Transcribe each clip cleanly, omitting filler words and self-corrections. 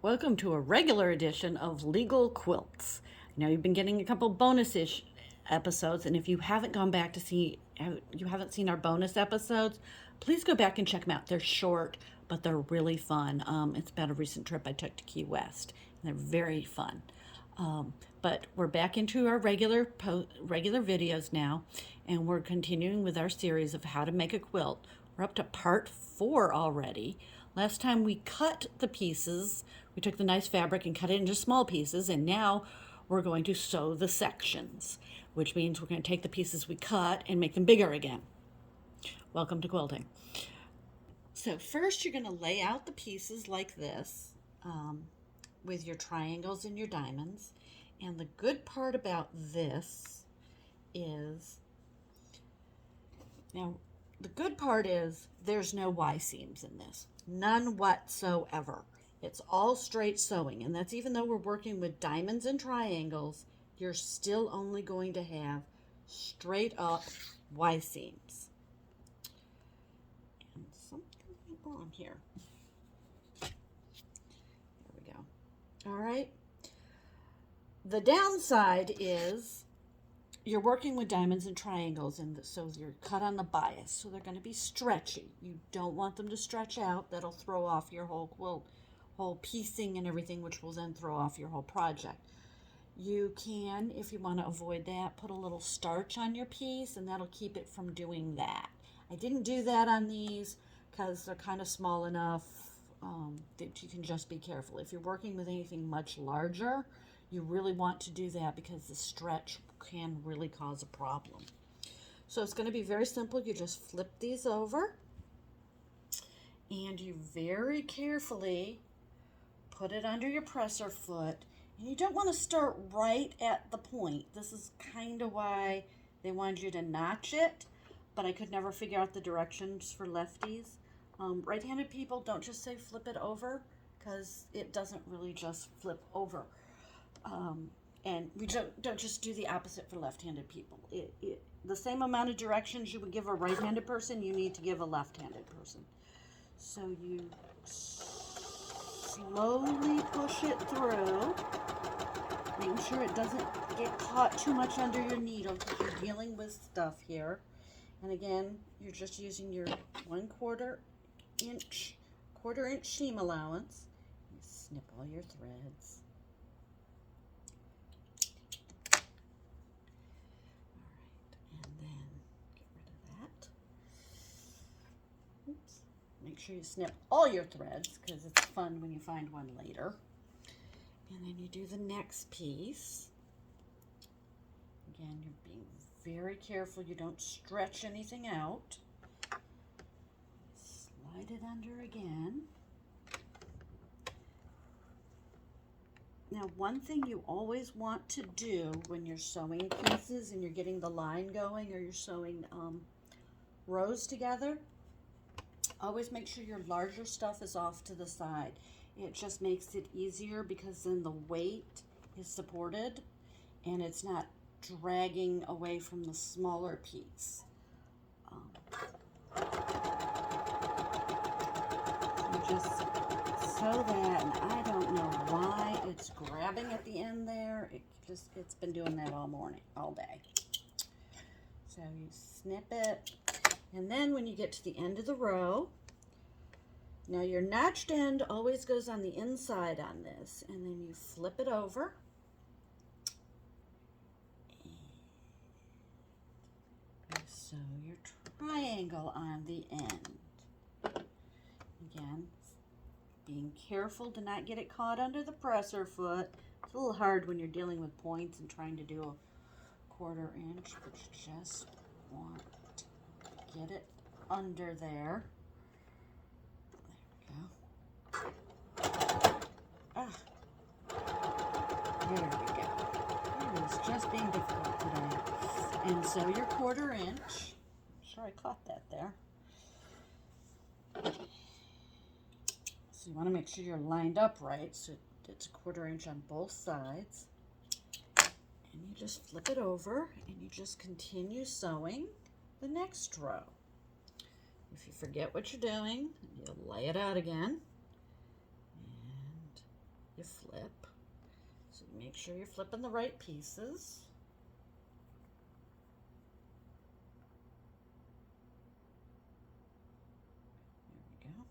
Welcome to a regular edition of Legal Quilts. I know you've been getting a couple bonus-ish episodes, and if you haven't gone back to see, you haven't seen our bonus episodes, please go back and check them out. They're short, but they're really fun. It's about a recent trip I took to Key West, and they're very fun. But we're back into our regular videos now, and we're continuing with our series of how to make a quilt. We're up to part 4 already. Last time we cut the pieces, we took the nice fabric and cut it into small pieces, and now we're going to sew the sections, which means we're going to take the pieces we cut and make them bigger again. Welcome to quilting. So first you're going to lay out the pieces like this with your triangles and your diamonds. And the good part about this is, the good part is there's no Y seams in this. None whatsoever. It's all straight sewing, and that's even though we're working with diamonds and triangles, you're still only going to have straight up Y seams. And something went wrong here. There we go. All right. The downside is you're working with diamonds and triangles, and so you're cut on the bias, so they're going to be stretchy. You don't want them to stretch out. That'll throw off your whole quilt, whole piecing and everything, which will then throw off your whole project. You can, if you want to avoid that, put a little starch on your piece, and that'll keep it from doing that. I didn't do that on these because they're kind of small enough that you can just be careful. If you're working with anything much larger, you really want to do that because the stretch can really cause a problem. So it's going to be very simple. You just flip these over and you very carefully put it under your presser foot. And you don't want to start right at the point. This is kind of why they wanted you to notch it, but I could never figure out the directions for lefties. Right-handed people, don't just say flip it over, because it doesn't really just flip over. And we don't just do the opposite for left-handed people. The same amount of directions you would give a right-handed person, you need to give a left-handed person. So you slowly push it through, making sure it doesn't get caught too much under your needle because you're dealing with stuff here. And again, you're just using your 1/4 inch seam allowance. You snip all your threads. Make sure you snip all your threads because it's fun when you find one later. And then you do the next piece. Again, you're being very careful you don't stretch anything out. Slide it under again. Now, one thing you always want to do when you're sewing pieces and you're getting the line going, or you're sewing rows together, always make sure your larger stuff is off to the side. It just makes it easier because then the weight is supported and it's not dragging away from the smaller piece. You just sew that, and I don't know why it's grabbing at the end there. It's been doing that all morning, all day. So you snip it. And then when you get to the end of the row, now your notched end always goes on the inside on this, and then you flip it over. And you sew your triangle on the end. Again, being careful to not get it caught under the presser foot. It's a little hard when you're dealing with points and trying to do a 1/4 inch, but you just want get it under there. There we go. There we go. It is just being difficult today. And so your 1/4 inch. I'm sure I caught that there. So you want to make sure you're lined up right, so it's a 1/4 inch on both sides. And you just flip it over and you just continue sewing the next row. If you forget what you're doing, you'll lay it out again. And you flip. So make sure you're flipping the right pieces. There we go.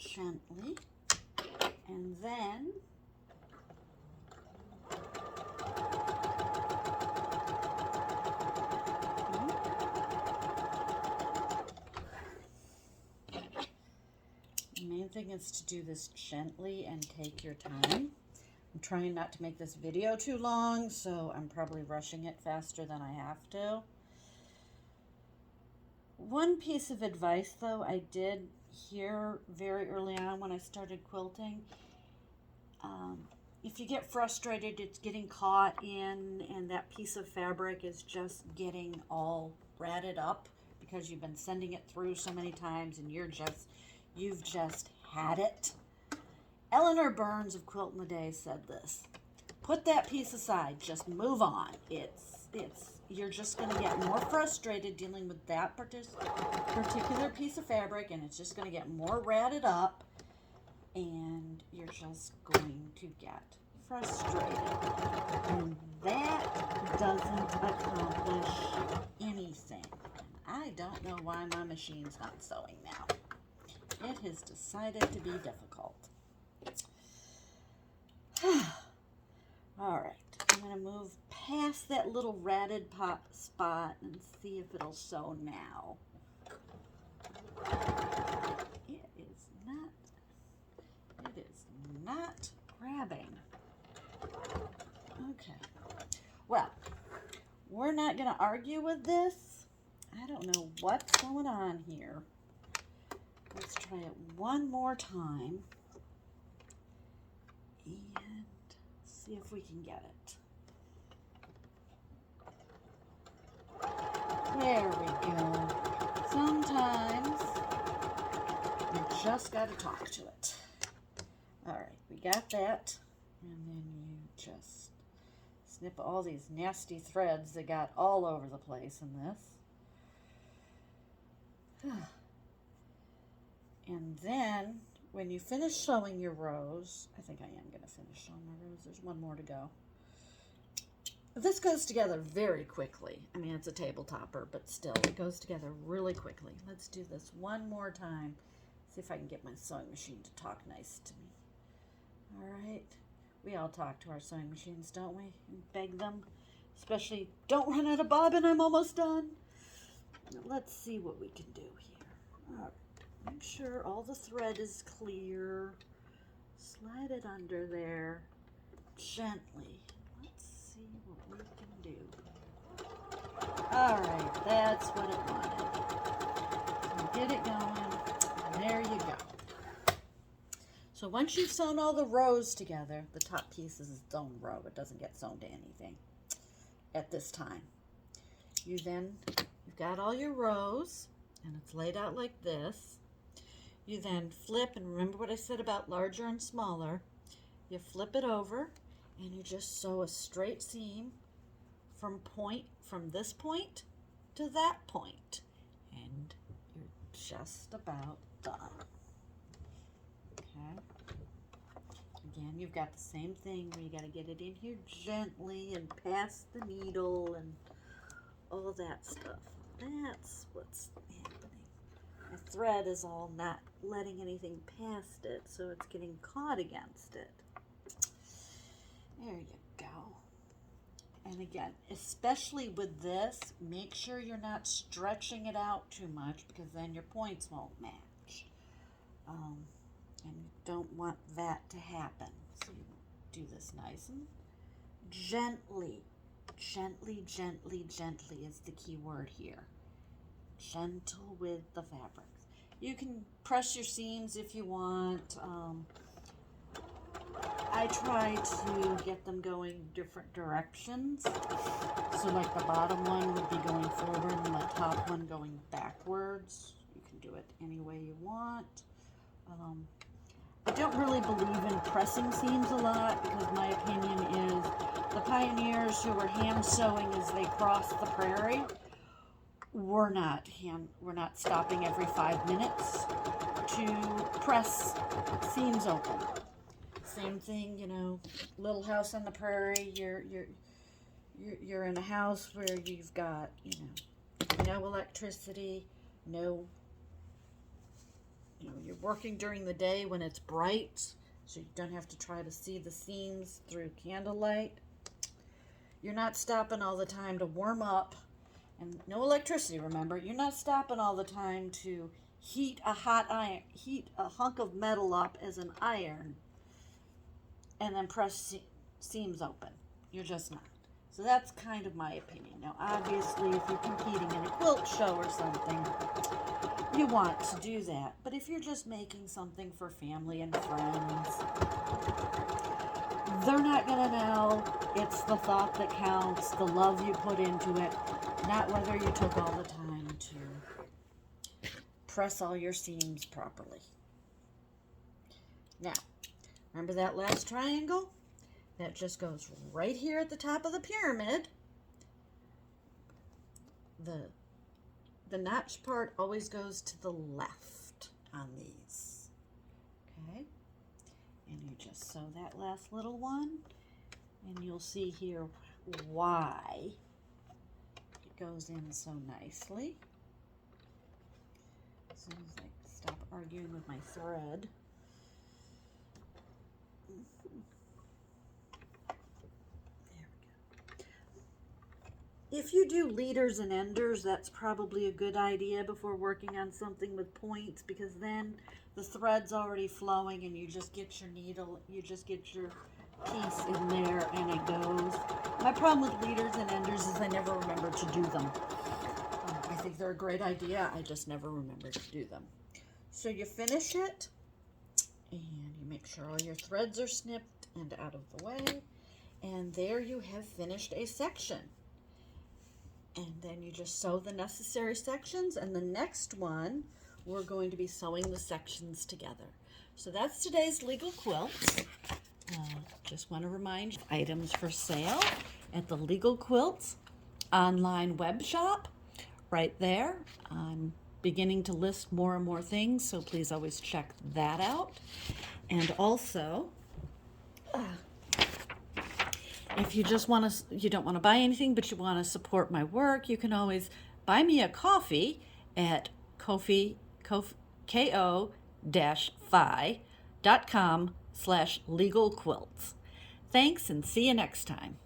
Gently, and then the main thing is to do this gently and take your time. I'm trying not to make this video too long, so I'm probably rushing it faster than I have to. One piece of advice, though, I did hear very early on when I started quilting. If you get frustrated, it's getting caught in, and that piece of fabric is just getting all ratted up because you've been sending it through so many times, and you've just had it. Eleanor Burns of Quilt in the Day said this: put that piece aside, just move on. You're just going to get more frustrated dealing with that particular piece of fabric, and it's just going to get more ratted up, and you're just going to get frustrated. And that doesn't accomplish anything. I don't know why my machine's not sewing now. It has decided to be difficult. All right, I'm going to move past that little ratted spot and see if it'll sew now. It is not grabbing. Okay, well, we're not going to argue with this. I don't know what's going on here. Let's try it one more time and see if we can get it. There we go. Sometimes you just got to talk to it. All right, we got that. And then you just snip all these nasty threads that got all over the place in this. And then when you finish sewing your rows, I think I am going to finish sewing my rows. There's one more to go. This goes together very quickly. I mean, it's a table topper, but still, it goes together really quickly. Let's do this one more time. See if I can get my sewing machine to talk nice to me. All right. We all talk to our sewing machines, don't we? And beg them. Especially, don't run out of bobbin, I'm almost done. Now, let's see what we can do here. All right. Make sure all the thread is clear. Slide it under there gently. Let's see what we can do. All right, that's what it wanted. So get it going. There you go. So once you've sewn all the rows together, the top piece is its own row. It doesn't get sewn to anything at this time. You've got all your rows, and it's laid out like this. You then flip, and remember what I said about larger and smaller. You flip it over, and you just sew a straight seam from this point to that point, and you're just about done. Okay. Again, you've got the same thing where you got to get it in here gently and past the needle and all that stuff. That's what's happening. The thread is all not letting anything past it, so it's getting caught against it. There you go. And again, especially with this, make sure you're not stretching it out too much, because then your points won't match. And you don't want that to happen. So you do this nice and gently. Gently, gently, gently is the key word here. Gentle with the fabrics. You can press your seams if you want. I try to get them going different directions. So like the bottom one would be going forward and the top one going backwards. You can do it any way you want. I don't really believe in pressing seams a lot, because my opinion is the pioneers who were hand sewing as they crossed the prairie we're not stopping every 5 minutes to press seams open. Same thing, Little House on the Prairie. You're in a house where you've got no electricity, no you're working during the day when it's bright, so you don't have to try to see the seams through candlelight. You're not stopping all the time to warm up, and no electricity, remember. You're not stopping all the time to heat a hunk of metal up as an iron and then press seams open. You're just not. So that's kind of my opinion. Now, obviously, if you're competing in a quilt show or something, you want to do that. But if you're just making something for family and friends, they're not going to know. It's the thought that counts, the love you put into it, not whether you took all the time to press all your seams properly. Now, remember that last triangle? That just goes right here at the top of the pyramid. The notch part always goes to the left on these. Okay? And you just sew that last little one, and you'll see here why it goes in so nicely. As soon as I stop arguing with my thread. If you do leaders and enders, that's probably a good idea before working on something with points, because then the thread's already flowing and you just get your needle, you just get your piece in there and it goes. My problem with leaders and enders is I never remember to do them. I think they're a great idea, I just never remember to do them. So you finish it and you make sure all your threads are snipped and out of the way, and there you have finished a section. And then you just sew the necessary sections, and the next one we're going to be sewing the sections together. So that's today's legal quilt. Just want to remind you, items for sale at the Legal Quilts online web shop right there. I'm beginning to list more and more things, so please always check that out. And also, if you just want to, you don't want to buy anything, but you want to support my work, you can always buy me a coffee at ko-fi.com/legalquilts. Thanks, and see you next time.